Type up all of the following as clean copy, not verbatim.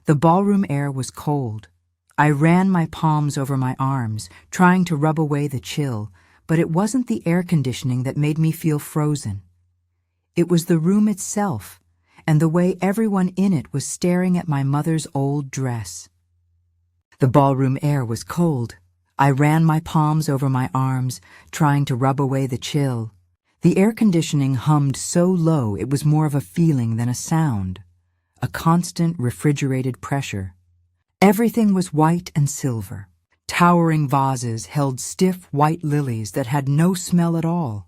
The ballroom air was cold. I ran my palms over my arms, trying to rub away the chill, but it wasn't the air conditioning that made me feel frozen. It was the room itself, and the way everyone in it was staring at my mother's old dress. The ballroom air was cold. I ran my palms over my arms, trying to rub away the chill. The air conditioning hummed so low it was more of a feeling than a sound, a constant refrigerated pressure. Everything was white and silver. Towering vases held stiff white lilies that had no smell at all.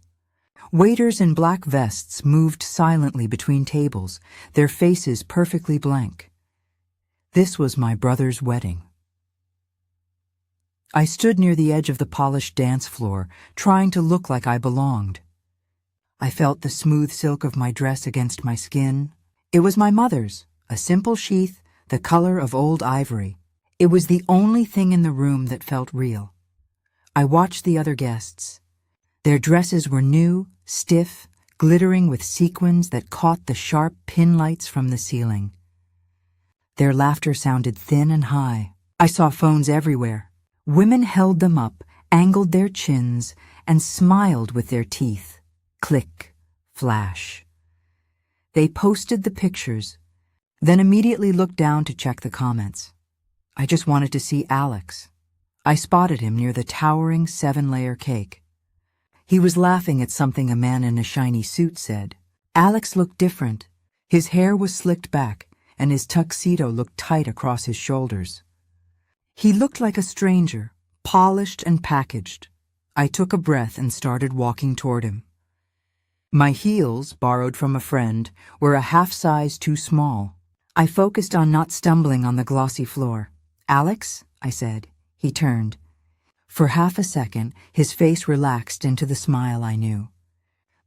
Waiters in black vests moved silently between tables, their faces perfectly blank. This was my brother's wedding. I stood near the edge of the polished dance floor, trying to look like I belonged. I felt the smooth silk of my dress against my skin. It was my mother's, a simple sheath, the color of old ivory. It was the only thing in the room that felt real. I watched the other guests. Their dresses were new, stiff, glittering with sequins that caught the sharp pin lights from the ceiling. Their laughter sounded thin and high. I saw phones everywhere. Women held them up, angled their chins, and smiled with their teeth. Click, flash. They posted the pictures, then immediately looked down to check the comments. I just wanted to see Alex. I spotted him near the towering 7-layer cake. He was laughing at something a man in a shiny suit said. Alex looked different. His hair was slicked back, and his tuxedo looked tight across his shoulders. He looked like a stranger, polished and packaged. I took a breath and started walking toward him. My heels, borrowed from a friend, were a half size too small. I focused on not stumbling on the glossy floor. Alex, I said. He turned. For half a second, his face relaxed into the smile I knew.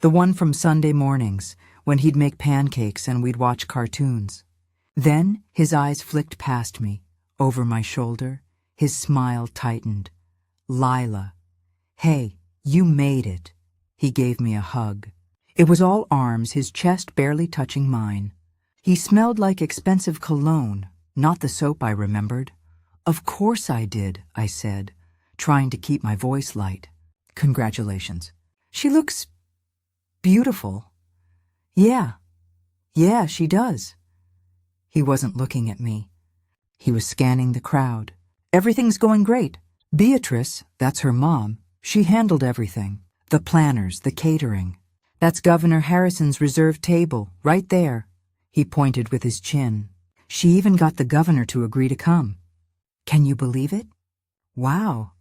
The one from Sunday mornings, when he'd make pancakes and we'd watch cartoons. Then his eyes flicked past me, over my shoulder. His smile tightened. Lila. Hey, you made it. He gave me a hug. It was all arms, his chest barely touching mine. He smelled like expensive cologne, not the soap I remembered. Of course I did, I said, trying to keep my voice light. Congratulations. She looks beautiful. Yeah, she does. He wasn't looking at me. He was scanning the crowd. Everything's going great. Beatrice, that's her mom, she handled everything. The planners, the catering. That's Governor Harrison's reserved table, right there. He pointed with his chin. She even got the governor to agree to come. Can you believe it? Wow,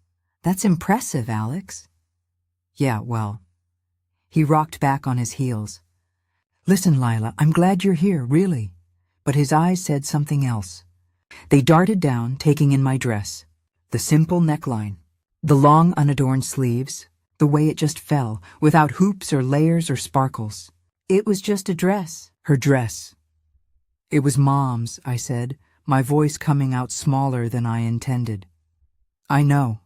that's impressive, Alex. Yeah, well. He rocked back on his heels. Listen, Lila, I'm glad you're here, really. But his eyes said something else. They darted down, taking in my dress. The simple neckline, the long unadorned sleeves, the way it just fell, without hoops or layers or sparkles. It was just a dress. Her dress. It was Mom's, I said, my voice coming out smaller than I intended. I know,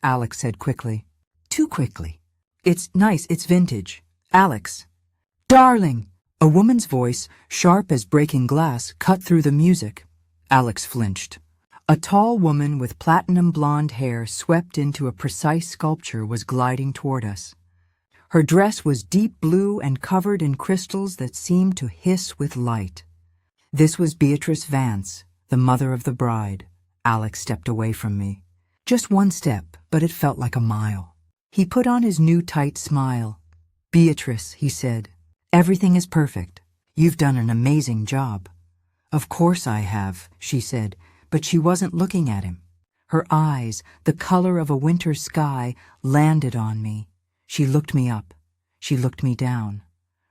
Alex said quickly. Too quickly. It's nice, it's vintage. Alex. Darling! A woman's voice, sharp as breaking glass, cut through the music. Alex flinched. A tall woman with platinum blonde hair swept into a precise sculpture was gliding toward us. Her dress was deep blue and covered in crystals that seemed to hiss with light. This was Beatrice Vance, the mother of the bride. Alex stepped away from me. Just one step, but it felt like a mile. He put on his new tight smile. Beatrice, he said, everything is perfect. You've done an amazing job. Of course I have, she said, but she wasn't looking at him. Her eyes, the color of a winter sky, landed on me. She looked me up. She looked me down.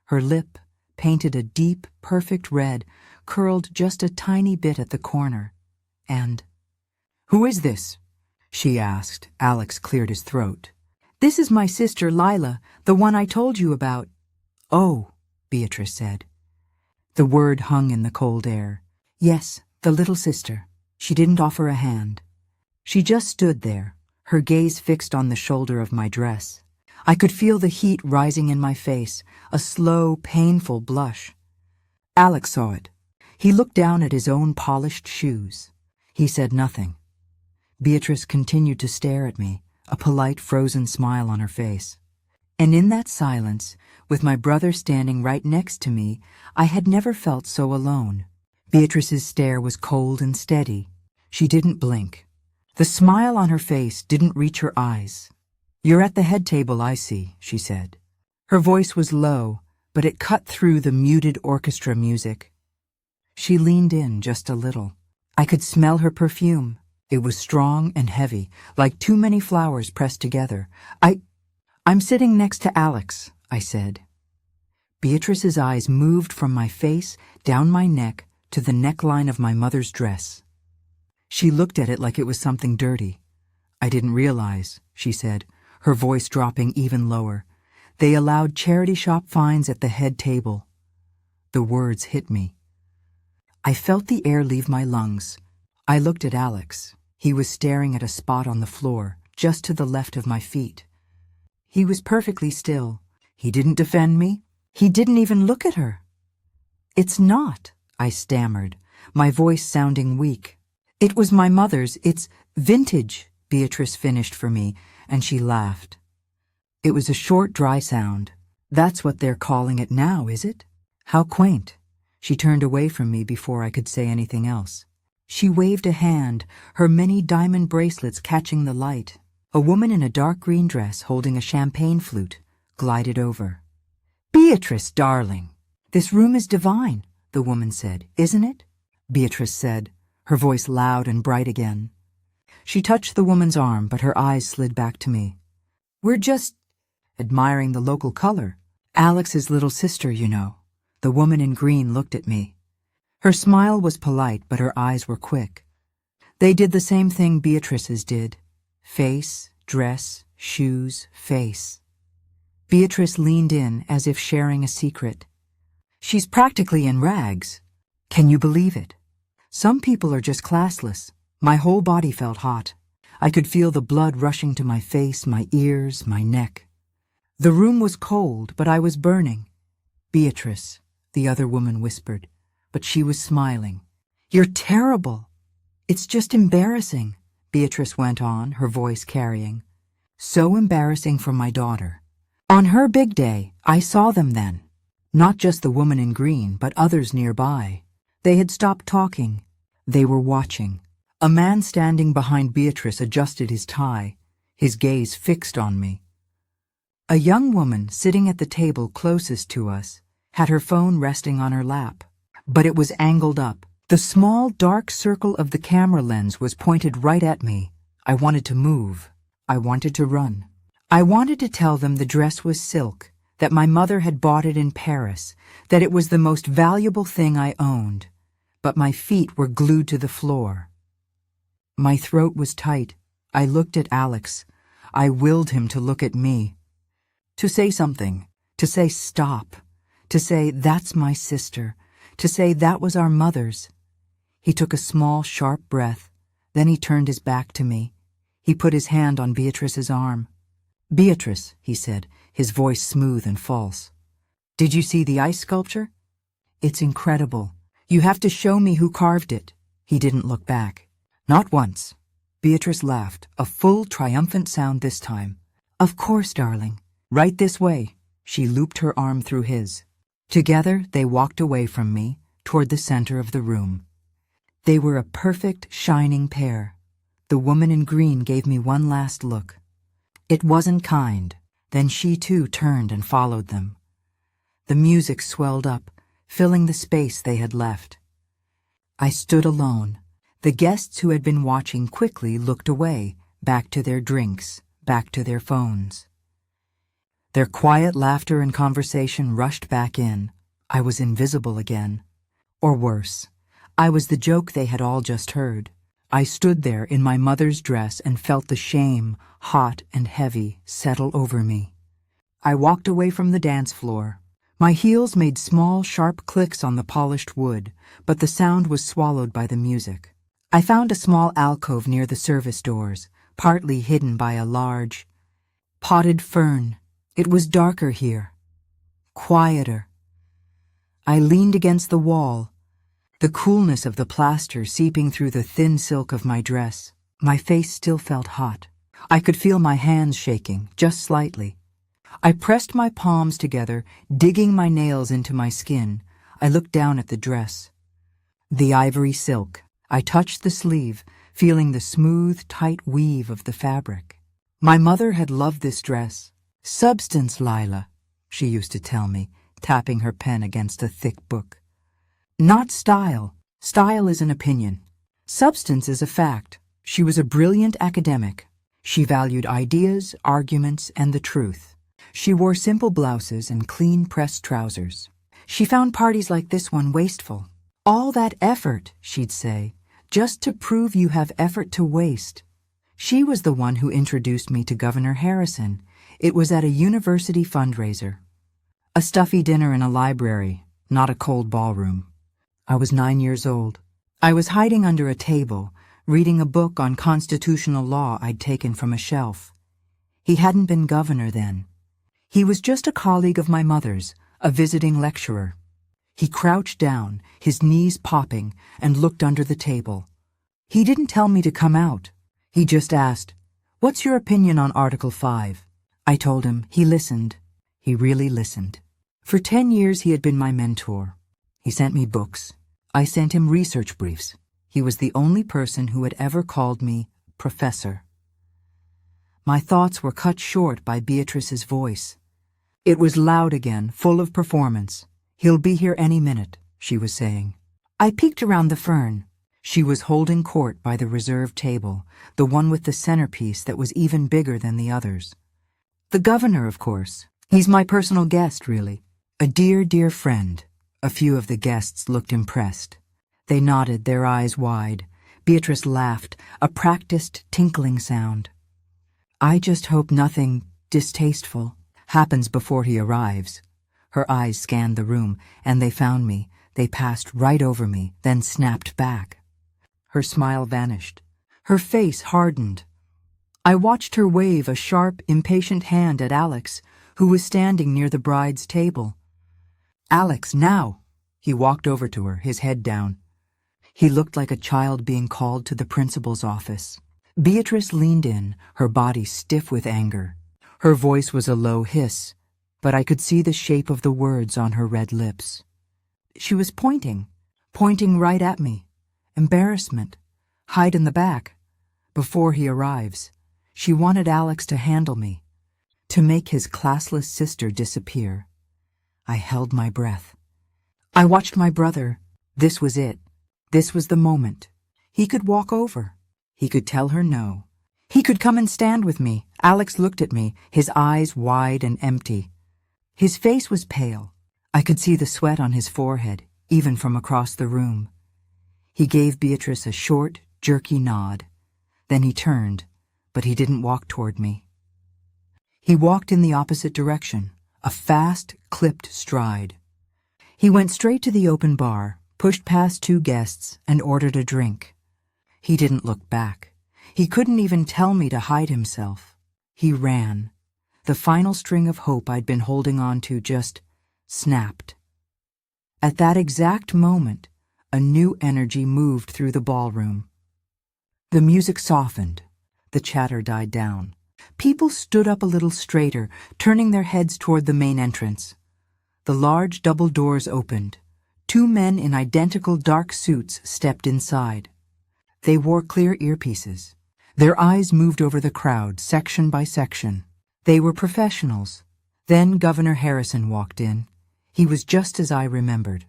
Her lip, painted a deep, perfect red, curled just a tiny bit at the corner. And, "Who is this?" she asked. Alex cleared his throat. "This is my sister Lila, the one I told you about." "Oh," Beatrice said. The word hung in the cold air. Yes, the little sister. She didn't offer a hand. She just stood there, her gaze fixed on the shoulder of my dress. I could feel the heat rising in my face, a slow, painful blush. Alex saw it. He looked down at his own polished shoes. He said nothing. Beatrice continued to stare at me, a polite frozen smile on her face. And in that silence, with my brother standing right next to me, I had never felt so alone. Beatrice's stare was cold and steady. She didn't blink. The smile on her face didn't reach her eyes. "You're at the head table, I see," she said. Her voice was low, but it cut through the muted orchestra music. She leaned in just a little. I could smell her perfume. It was strong and heavy, like too many flowers pressed together. I'm sitting next to Alex," I said. Beatrice's eyes moved from my face, down my neck, to the neckline of my mother's dress. She looked at it like it was something dirty. "I didn't realize," she said, her voice dropping even lower. "They allowed charity shop fines at the head table." The words hit me. I felt the air leave my lungs. I looked at Alex. He was staring at a spot on the floor, just to the left of my feet. He was perfectly still. He didn't defend me. He didn't even look at her. "It's not," I stammered, my voice sounding weak. "It was my mother's. It's vintage," Beatrice finished for me, and she laughed. It was a short, dry sound. "That's what they're calling it now, is it? How quaint." She turned away from me before I could say anything else. She waved a hand, her many diamond bracelets catching the light. A woman in a dark green dress holding a champagne flute glided over. "Beatrice, darling, this room is divine," the woman said. "Isn't it?" Beatrice said, her voice loud and bright again. She touched the woman's arm, but her eyes slid back to me. "We're just admiring the local color. Alex's little sister, you know." The woman in green looked at me. Her smile was polite, but her eyes were quick. They did the same thing Beatrice's did. Face, dress, shoes, face. Beatrice leaned in as if sharing a secret. "She's practically in rags. Can you believe it? Some people are just classless." My whole body felt hot. I could feel the blood rushing to my face, my ears, my neck. The room was cold, but I was burning. "Beatrice," the other woman whispered, but she was smiling. "You're terrible." "It's just embarrassing," Beatrice went on, her voice carrying. "So embarrassing for my daughter. On her big day, I saw them then. Not just the woman in green, but others nearby. They had stopped talking. They were watching." A man standing behind Beatrice adjusted his tie, his gaze fixed on me. A young woman sitting at the table closest to us had her phone resting on her lap, but it was angled up. The small, dark circle of the camera lens was pointed right at me. I wanted to move. I wanted to run. I wanted to tell them the dress was silk, that my mother had bought it in Paris, that it was the most valuable thing I owned. But my feet were glued to the floor. My throat was tight. I looked at Alex. I willed him to look at me. To say something. To say stop. To say that's my sister. To say that was our mother's. He took a small, sharp breath. Then he turned his back to me. He put his hand on Beatrice's arm. "Beatrice," he said, his voice smooth and false. "Did you see the ice sculpture? It's incredible. You have to show me who carved it." He didn't look back. "Not once." Beatrice laughed, a full, triumphant sound this time. "Of course, darling. Right this way." She looped her arm through his. Together, they walked away from me, toward the center of the room. They were a perfect, shining pair. The woman in green gave me one last look. It wasn't kind. Then she too turned and followed them. The music swelled up, filling the space they had left. I stood alone. The guests who had been watching quickly looked away, back to their drinks, back to their phones. Their quiet laughter and conversation rushed back in. I was invisible again. Or worse, I was the joke they had all just heard. I stood there in my mother's dress and felt the shame, hot and heavy, settle over me. I walked away from the dance floor. My heels made small, sharp clicks on the polished wood, but the sound was swallowed by the music. I found a small alcove near the service doors, partly hidden by a large, potted fern. It was darker here, quieter. I leaned against the wall. the coolness of the plaster seeping through the thin silk of my dress. My face still felt hot. I could feel my hands shaking, just slightly. I pressed my palms together, digging my nails into my skin. I looked down at the dress. The ivory silk. I touched the sleeve, feeling the smooth, tight weave of the fabric. My mother had loved this dress. "Substance, Lila," she used to tell me, tapping her pen against a thick book. "Not style. Style is an opinion. Substance is a fact." She was a brilliant academic. She valued ideas, arguments, and the truth. She wore simple blouses and clean pressed trousers. She found parties like this one wasteful. "All that effort," she'd say, "just to prove you have effort to waste." She was the one who introduced me to Governor Harrison. It was at a university fundraiser. A stuffy dinner in a library, not a cold ballroom. I was 9 years old. I was hiding under a table, reading a book on constitutional law I'd taken from a shelf. He hadn't been governor then. He was just a colleague of my mother's, a visiting lecturer. He crouched down, his knees popping, and looked under the table. He didn't tell me to come out. He just asked, "What's your opinion on Article 5? I told him. He listened. He really listened. For 10 years he had been my mentor. He sent me books. I sent him research briefs. He was the only person who had ever called me Professor. My thoughts were cut short by Beatrice's voice. It was loud again, full of performance. "He'll be here any minute," she was saying. I peeked around the fern. She was holding court by the reserved table, the one with the centerpiece that was even bigger than the others. The governor, of course. He's my personal guest, really. A dear, dear friend. A few of the guests looked impressed. They nodded, their eyes wide. Beatrice laughed, a practiced, tinkling sound. "I just hope nothing distasteful happens before he arrives." Her eyes scanned the room, and they found me. They passed right over me, then snapped back. Her smile vanished. Her face hardened. I watched her wave a sharp, impatient hand at Alex, who was standing near the bride's table. "Alex, now!" He walked over to her, his head down. He looked like a child being called to the principal's office. Beatrice leaned in, her body stiff with anger. Her voice was a low hiss, but I could see the shape of the words on her red lips. She was pointing right at me. Embarrassment. "Hide in the back. Before he arrives." She wanted Alex to handle me, to make his classless sister disappear. I held my breath. I watched my brother. This was it. This was the moment. He could walk over. He could tell her no. He could come and stand with me. Alex looked at me, his eyes wide and empty. His face was pale. I could see the sweat on his forehead, even from across the room. He gave Beatrice a short, jerky nod. Then he turned, but he didn't walk toward me. He walked in the opposite direction, a fast, clipped stride. He went straight to the open bar, pushed past 2 guests, and ordered a drink. He didn't look back. He couldn't even tell me to hide himself. He ran. The final string of hope I'd been holding on to just snapped. At that exact moment, a new energy moved through the ballroom. The music softened. The chatter died down. People stood up a little straighter, turning their heads toward the main entrance. The large double doors opened. 2 men in identical dark suits stepped inside. They wore clear earpieces. Their eyes moved over the crowd, section by section. They were professionals. Then Governor Harrison walked in. He was just as I remembered.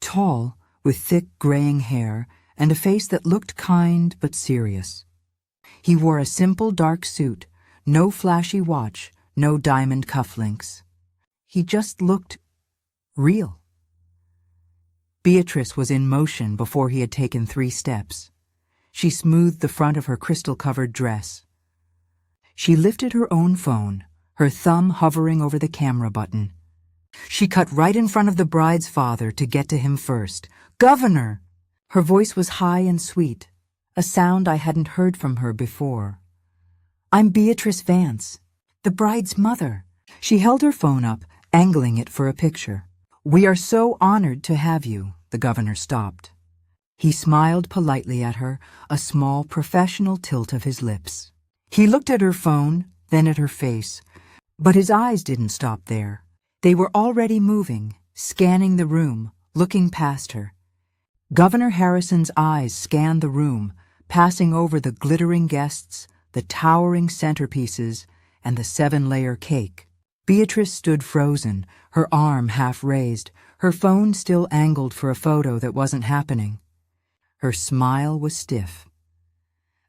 Tall, with thick graying hair, and a face that looked kind but serious. He wore a simple dark suit, no flashy watch, no diamond cufflinks. He just looked real. Beatrice was in motion before he had taken 3 steps. She smoothed the front of her crystal-covered dress. She lifted her own phone, her thumb hovering over the camera button. She cut right in front of the bride's father to get to him first. "Governor!" Her voice was high and sweet, a sound I hadn't heard from her before. "I'm Beatrice Vance, the bride's mother." She held her phone up, angling it for a picture. "We are so honored to have you. The governor stopped. He smiled politely at her, a small professional tilt of his lips. He looked at her phone, then at her face, but his eyes didn't stop there. They were already moving, scanning the room, looking past her. Governor Harrison's eyes scanned the room, passing over the glittering guests, the towering centerpieces, and the 7-layer cake. Beatrice stood frozen, her arm half raised, her phone still angled for a photo that wasn't happening. Her smile was stiff.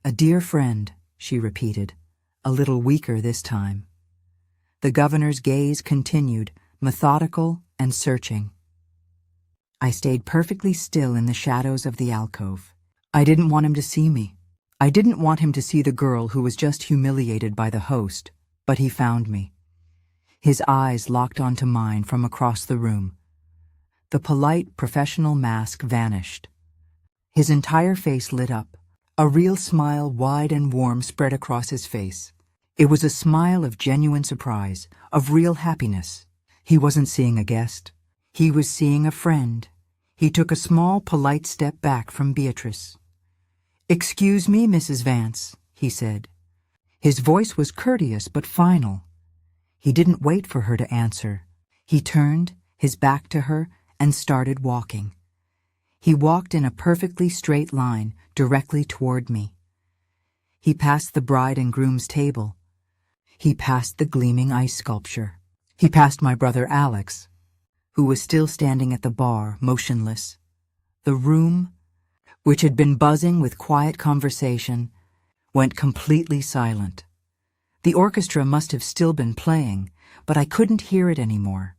"A dear friend," she repeated, a little weaker this time. The governor's gaze continued, methodical and searching. I stayed perfectly still in the shadows of the alcove. I didn't want him to see me. I didn't want him to see the girl who was just humiliated by the host, but he found me. His eyes locked onto mine from across the room. The polite, professional mask vanished. His entire face lit up. A real smile, wide and warm, spread across his face. It was a smile of genuine surprise, of real happiness. He wasn't seeing a guest. He was seeing a friend. He took a small, polite step back from Beatrice. "Excuse me, Mrs. Vance," he said. His voice was courteous but final. He didn't wait for her to answer. He turned, his back to her, and started walking. He walked in a perfectly straight line, directly toward me. He passed the bride and groom's table. He passed the gleaming ice sculpture. He passed my brother Alex, who was still standing at the bar, motionless. The room, which had been buzzing with quiet conversation, went completely silent. The orchestra must have still been playing, but I couldn't hear it anymore.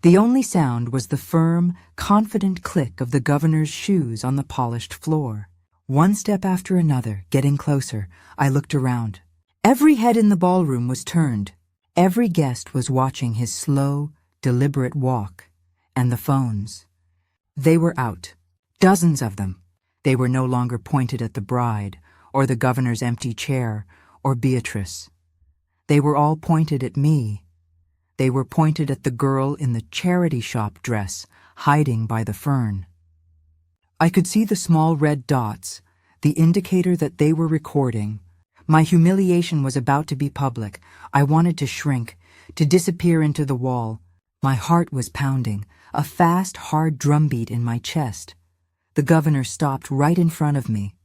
The only sound was the firm, confident click of the governor's shoes on the polished floor. One step after another, getting closer, I looked around. Every head in the ballroom was turned. Every guest was watching his slow, deliberate walk. And the phones. They were out. Dozens of them. They were no longer pointed at the bride, or the governor's empty chair, or Beatrice. They were all pointed at me. They were pointed at the girl in the charity shop dress, hiding by the fern. I could see the small red dots, the indicator that they were recording. My humiliation was about to be public. I wanted to shrink, to disappear into the wall. My heart was pounding, a fast, hard drumbeat in my chest. The governor stopped right in front of me.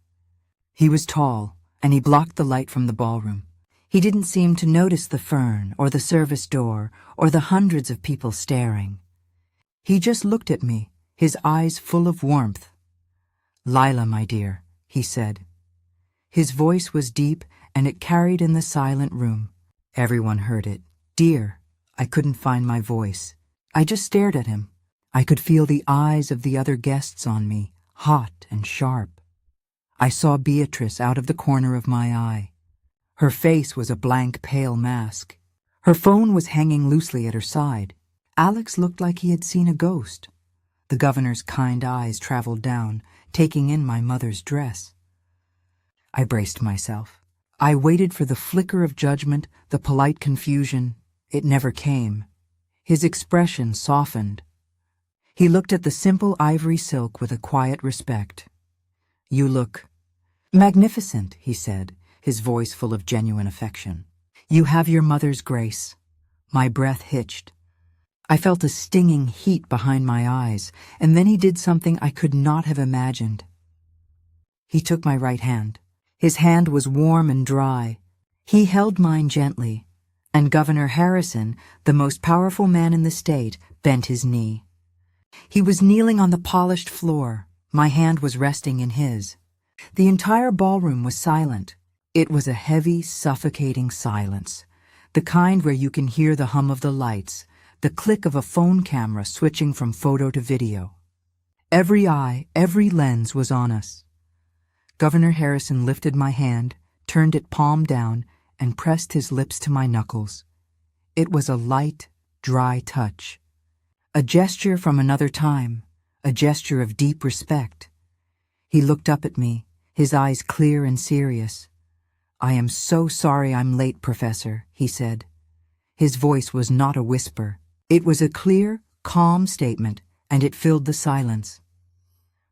He was tall, and he blocked the light from the ballroom. He didn't seem to notice the fern, or the service door, or the hundreds of people staring. He just looked at me, his eyes full of warmth. "Lila, my dear," he said. His voice was deep, and it carried in the silent room. Everyone heard it. "Dear." I couldn't find my voice. I just stared at him. I could feel the eyes of the other guests on me, hot and sharp. I saw Beatrice out of the corner of my eye. Her face was a blank, pale mask. Her phone was hanging loosely at her side. Alex looked like he had seen a ghost. The governor's kind eyes traveled down, taking in my mother's dress. I braced myself. I waited for the flicker of judgment, the polite confusion. It never came. His expression softened. He looked at the simple ivory silk with a quiet respect. "You look magnificent," he said, his voice full of genuine affection. "You have your mother's grace." My breath hitched. I felt a stinging heat behind my eyes, and then he did something I could not have imagined. He took my right hand. His hand was warm and dry. He held mine gently, and Governor Harrison, the most powerful man in the state, bent his knee. He was kneeling on the polished floor. My hand was resting in his. The entire ballroom was silent. It was a heavy, suffocating silence, the kind where you can hear the hum of the lights, the click of a phone camera switching from photo to video. Every eye, every lens was on us. Governor Harrison lifted my hand, turned it palm down, and pressed his lips to my knuckles. It was a light, dry touch. A gesture from another time, a gesture of deep respect. He looked up at me, his eyes clear and serious. "I am so sorry I'm late, Professor," he said. His voice was not a whisper. It was a clear, calm statement, and it filled the silence.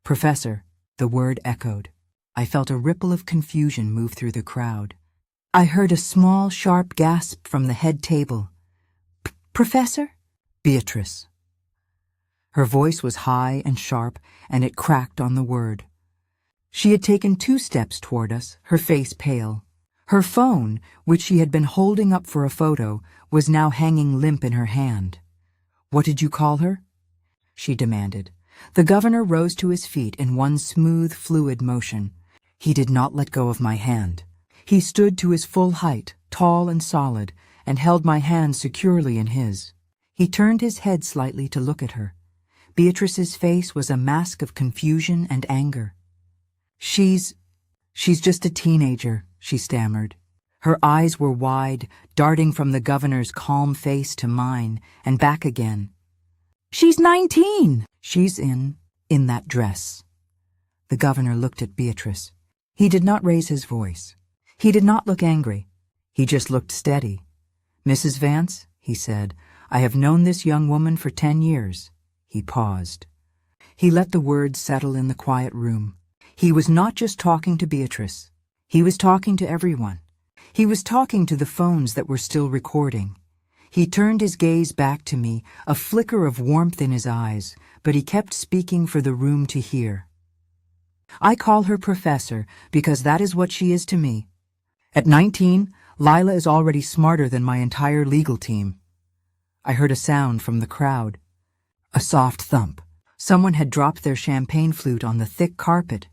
Professor, the word echoed. I felt a ripple of confusion move through the crowd. I heard a small, sharp gasp from the head table. Professor? Beatrice. Her voice was high and sharp, and it cracked on the word. She had taken 2 steps toward us, her face pale. Her phone, which she had been holding up for a photo, was now hanging limp in her hand. What did you call her? She demanded. The governor rose to his feet in one smooth, fluid motion. He did not let go of my hand. He stood to his full height, tall and solid, and held my hand securely in his. He turned his head slightly to look at her. Beatrice's face was a mask of confusion and anger. She's just a teenager, she stammered. Her eyes were wide, darting from the governor's calm face to mine, and back again. She's 19! She's in that dress. The governor looked at Beatrice. He did not raise his voice. He did not look angry. He just looked steady. Mrs. Vance, he said, I have known this young woman for 10 years. He paused. He let the words settle in the quiet room. He was not just talking to Beatrice. He was talking to everyone. He was talking to the phones that were still recording. He turned his gaze back to me, a flicker of warmth in his eyes, but he kept speaking for the room to hear. I call her Professor because that is what she is to me. At 19, Lila is already smarter than my entire legal team. I heard a sound from the crowd. A soft thump. Someone had dropped their champagne flute on the thick carpet.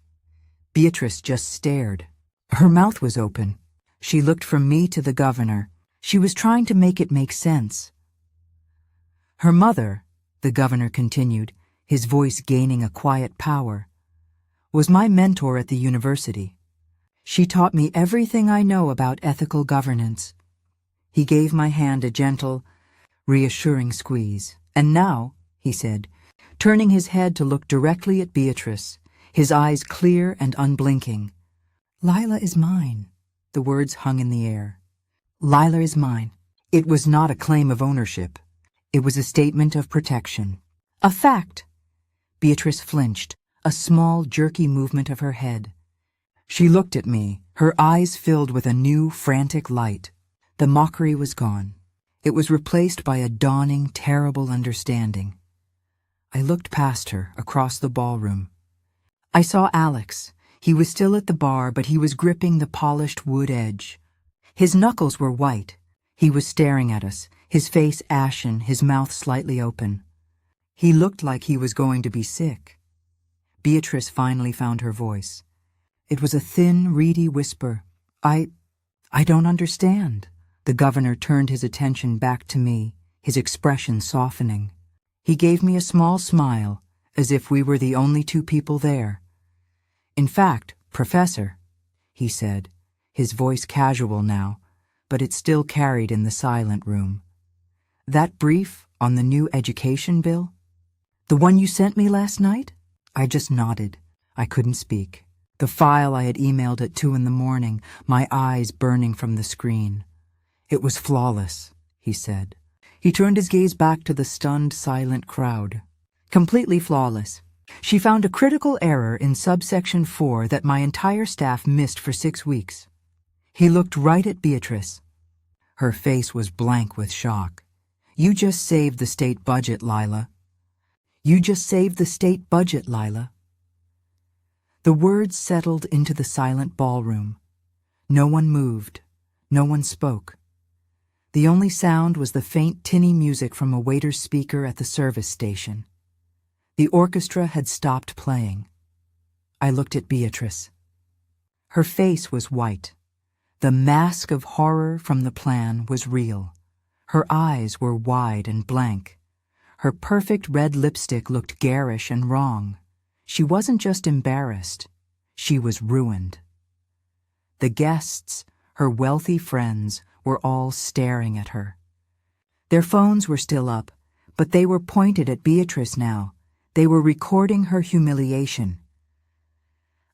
Beatrice just stared. Her mouth was open. She looked from me to the governor. She was trying to make it make sense. Her mother, the governor continued, his voice gaining a quiet power, was my mentor at the university. She taught me everything I know about ethical governance. He gave my hand a gentle, reassuring squeeze. And now, he said, turning his head to look directly at Beatrice, his eyes clear and unblinking. Lila is mine. The words hung in the air. Lila is mine. It was not a claim of ownership. It was a statement of protection. A fact. Beatrice flinched, a small, jerky movement of her head. She looked at me, her eyes filled with a new, frantic light. The mockery was gone. It was replaced by a dawning, terrible understanding. I looked past her, across the ballroom. I saw Alex. He was still at the bar, but he was gripping the polished wood edge. His knuckles were white. He was staring at us, his face ashen, his mouth slightly open. He looked like he was going to be sick. Beatrice finally found her voice. It was a thin, reedy whisper. I don't understand. The governor turned his attention back to me, his expression softening. He gave me a small smile, as if we were the only 2 people there. In fact, Professor, he said, his voice casual now, but it still carried in the silent room. That brief on the new education bill? The one you sent me last night? I just nodded. I couldn't speak. The file I had emailed at 2 a.m, my eyes burning from the screen. It was flawless, he said. He turned his gaze back to the stunned, silent crowd. Completely flawless. She found a critical error in subsection 4 that my entire staff missed for 6 weeks. He looked right at Beatrice. Her face was blank with shock. You just saved the state budget, Lila. You just saved the state budget, Lila. The words settled into the silent ballroom. No one moved. No one spoke. The only sound was the faint tinny music from a waiter's speaker at the service station. The orchestra had stopped playing. I looked at Beatrice. Her face was white. The mask of horror from the plan was real. Her eyes were wide and blank. Her perfect red lipstick looked garish and wrong. She wasn't just embarrassed. She was ruined. The guests, her wealthy friends, were all staring at her. Their phones were still up, but they were pointed at Beatrice now. They were recording her humiliation.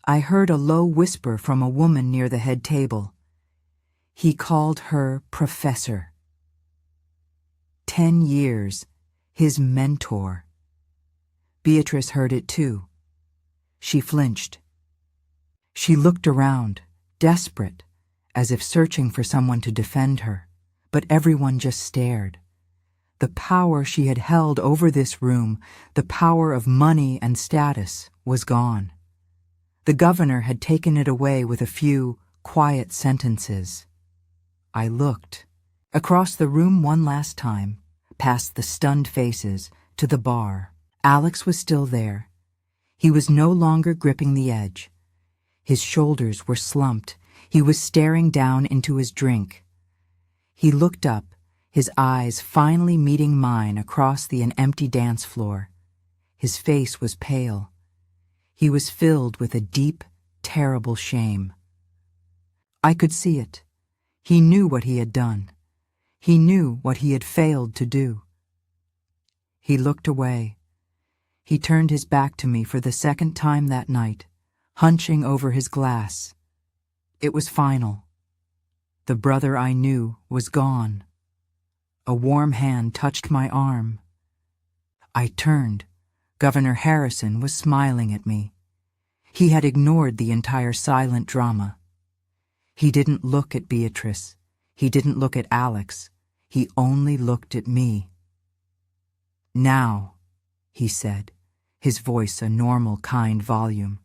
I heard a low whisper from a woman near the head table. He called her Professor. 10 years, his mentor. Beatrice heard it too. She flinched. She looked around, desperate, as if searching for someone to defend her, but everyone just stared. The power she had held over this room, the power of money and status, was gone. The governor had taken it away with a few quiet sentences. I looked, across the room one last time, past the stunned faces, to the bar. Alex was still there. He was no longer gripping the edge. His shoulders were slumped. He was staring down into his drink. He looked up, his eyes finally meeting mine across the empty dance floor. His face was pale. He was filled with a deep, terrible shame. I could see it. He knew what he had done. He knew what he had failed to do. He looked away. He turned his back to me for the second time that night, hunching over his glass. It was final. The brother I knew was gone. A warm hand touched my arm. I turned. Governor Harrison was smiling at me. He had ignored the entire silent drama. He didn't look at Beatrice. He didn't look at Alex. He only looked at me. "Now," he said, his voice a normal, kind volume.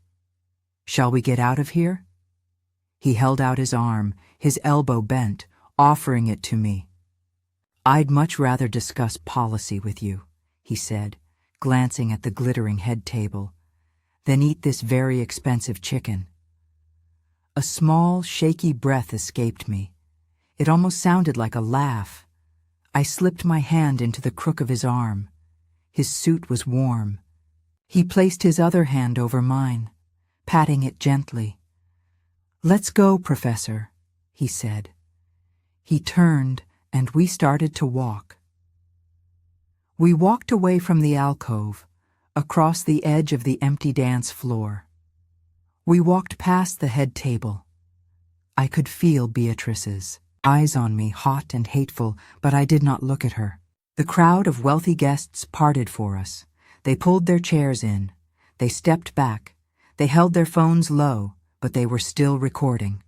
"Shall we get out of here?" He held out his arm, his elbow bent, offering it to me. "I'd much rather discuss policy with you," he said, glancing at the glittering head table, "than eat this very expensive chicken." A small, shaky breath escaped me. It almost sounded like a laugh. I slipped my hand into the crook of his arm. His suit was warm. He placed his other hand over mine, patting it gently. "Let's go, Professor," he said. He turned, and we started to walk. We walked away from the alcove, across the edge of the empty dance floor. We walked past the head table. I could feel Beatrice's eyes on me, hot and hateful, but I did not look at her. The crowd of wealthy guests parted for us. They pulled their chairs in. They stepped back. They held their phones low, but they were still recording.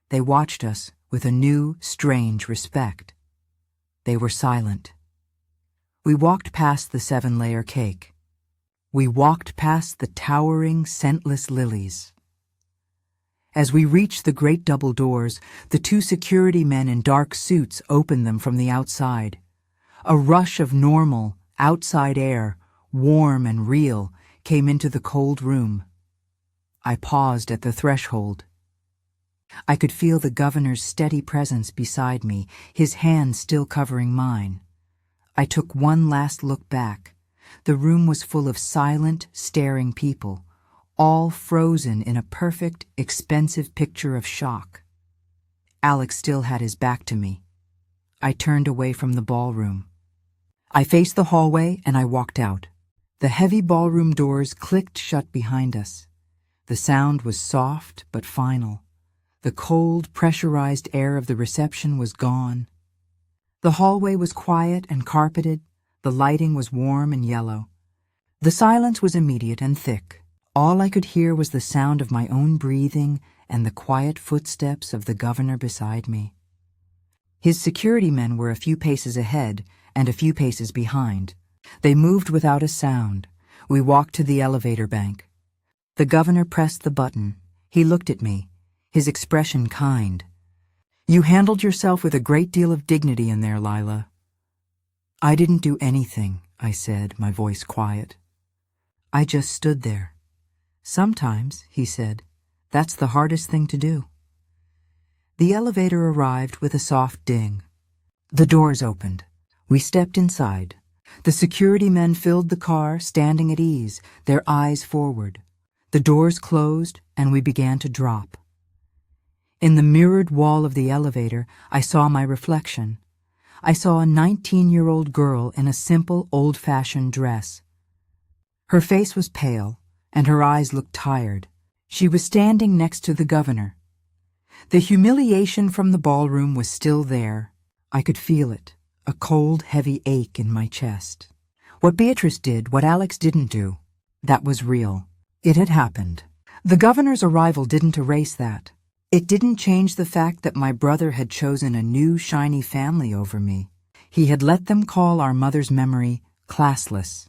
They watched us with a new, strange respect. They were silent. We walked past the 7-layer cake. We walked past the towering, scentless lilies. As we reached the great double doors, the 2 security men in dark suits opened them from the outside. A rush of normal, outside air, warm and real, came into the cold room. I paused at the threshold. I could feel the governor's steady presence beside me, his hand still covering mine. I took one last look back. The room was full of silent, staring people, all frozen in a perfect, expensive picture of shock. Alex still had his back to me. I turned away from the ballroom. I faced the hallway and I walked out. The heavy ballroom doors clicked shut behind us. The sound was soft but final. The cold, pressurized air of the reception was gone. The hallway was quiet and carpeted. The lighting was warm and yellow. The silence was immediate and thick. All I could hear was the sound of my own breathing and the quiet footsteps of the governor beside me. His security men were a few paces ahead and a few paces behind. They moved without a sound. We walked to the elevator bank. The governor pressed the button. He looked at me, his expression kind. "You handled yourself with a great deal of dignity in there, Lila." "I didn't do anything," I said, my voice quiet. "I just stood there." "Sometimes," he said, "that's the hardest thing to do." The elevator arrived with a soft ding. The doors opened. We stepped inside. The security men filled the car, standing at ease, their eyes forward. The doors closed, and we began to drop. In the mirrored wall of the elevator, I saw my reflection. I saw a 19-year-old girl in a simple, old-fashioned dress. Her face was pale, and her eyes looked tired. She was standing next to the governor. The humiliation from the ballroom was still there. I could feel it, a cold, heavy ache in my chest. What Beatrice did, what Alex didn't do, that was real. It had happened. The governor's arrival didn't erase that. It didn't change the fact that my brother had chosen a new shiny family over me. He had let them call our mother's memory classless.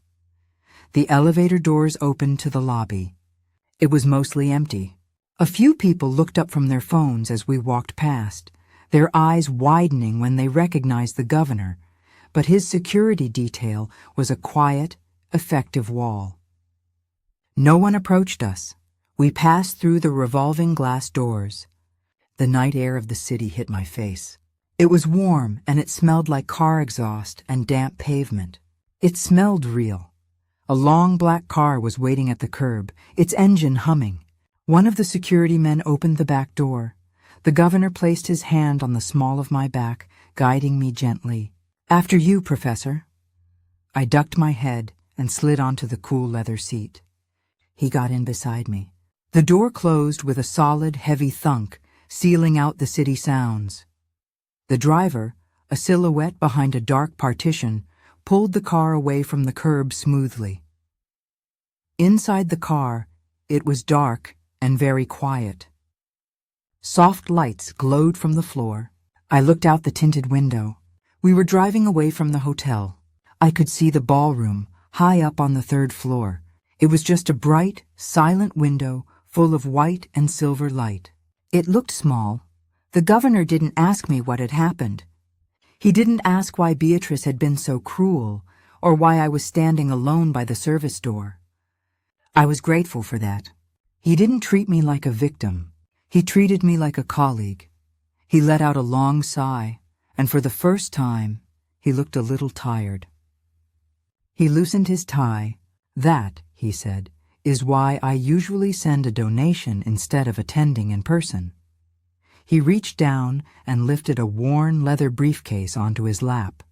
The elevator doors opened to the lobby. It was mostly empty. A few people looked up from their phones as we walked past, their eyes widening when they recognized the governor, but his security detail was a quiet, effective wall. No one approached us. We passed through the revolving glass doors. The night air of the city hit my face. It was warm, and it smelled like car exhaust and damp pavement. It smelled real. A long black car was waiting at the curb, its engine humming. One of the security men opened the back door. The governor placed his hand on the small of my back, guiding me gently. "After you, Professor." I ducked my head and slid onto the cool leather seat. He got in beside me. The door closed with a solid, heavy thunk, sealing out the city sounds. The driver, a silhouette behind a dark partition, pulled the car away from the curb smoothly. Inside the car, it was dark and very quiet. Soft lights glowed from the floor. I looked out the tinted window. We were driving away from the hotel. I could see the ballroom, high up on the third floor. It was just a bright, silent window full of white and silver light. It looked small. The governor didn't ask me what had happened. He didn't ask why Beatrice had been so cruel, or why I was standing alone by the service door. I was grateful for that. He didn't treat me like a victim. He treated me like a colleague. He let out a long sigh, and for the first time, he looked a little tired. He loosened his tie. "That," he said, "is why I usually send a donation instead of attending in person." He reached down and lifted a worn leather briefcase onto his lap.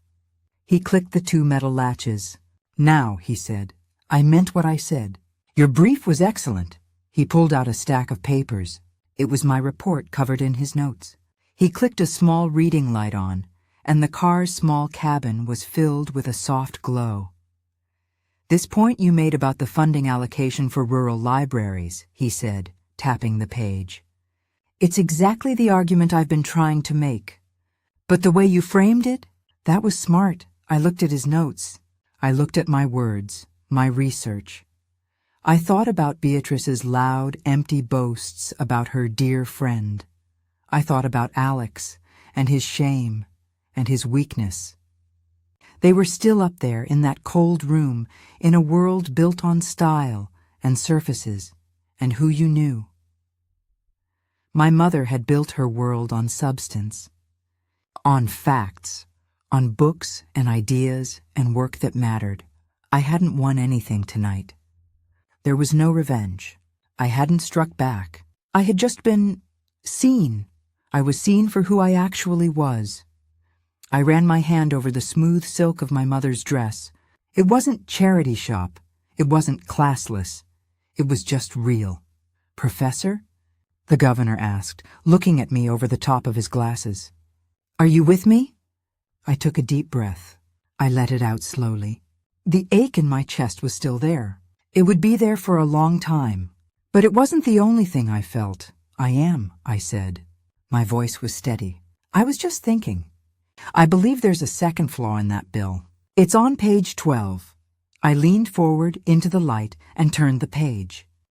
He clicked the two metal latches. "Now," he said, "I meant what I said. Your brief was excellent." He pulled out a stack of papers. It was my report covered in his notes. He clicked a small reading light on, and the car's small cabin was filled with a soft glow. "This point you made about the funding allocation for rural libraries," he said, tapping the page. "It's exactly the argument I've been trying to make. But the way you framed it, that was smart." I looked at his notes. I looked at my words, my research. I thought about Beatrice's loud, empty boasts about her dear friend. I thought about Alex and his shame and his weakness. They were still up there in that cold room in a world built on style and surfaces and who you knew. My mother had built her world on substance, on facts, on books and ideas and work that mattered. I hadn't won anything tonight. There was no revenge. I hadn't struck back. I had just been seen. I was seen for who I actually was. I ran my hand over the smooth silk of my mother's dress. It wasn't charity shop. It wasn't classless. It was just real. "Professor?" the governor asked, looking at me over the top of his glasses. "Are you with me?" I took a deep breath. I let it out slowly. The ache in my chest was still there. It would be there for a long time. But it wasn't the only thing I felt. "I am," I said. My voice was steady. "I was just thinking. I believe there's a second flaw in that bill. It's on page 12. I leaned forward into the light and turned the page.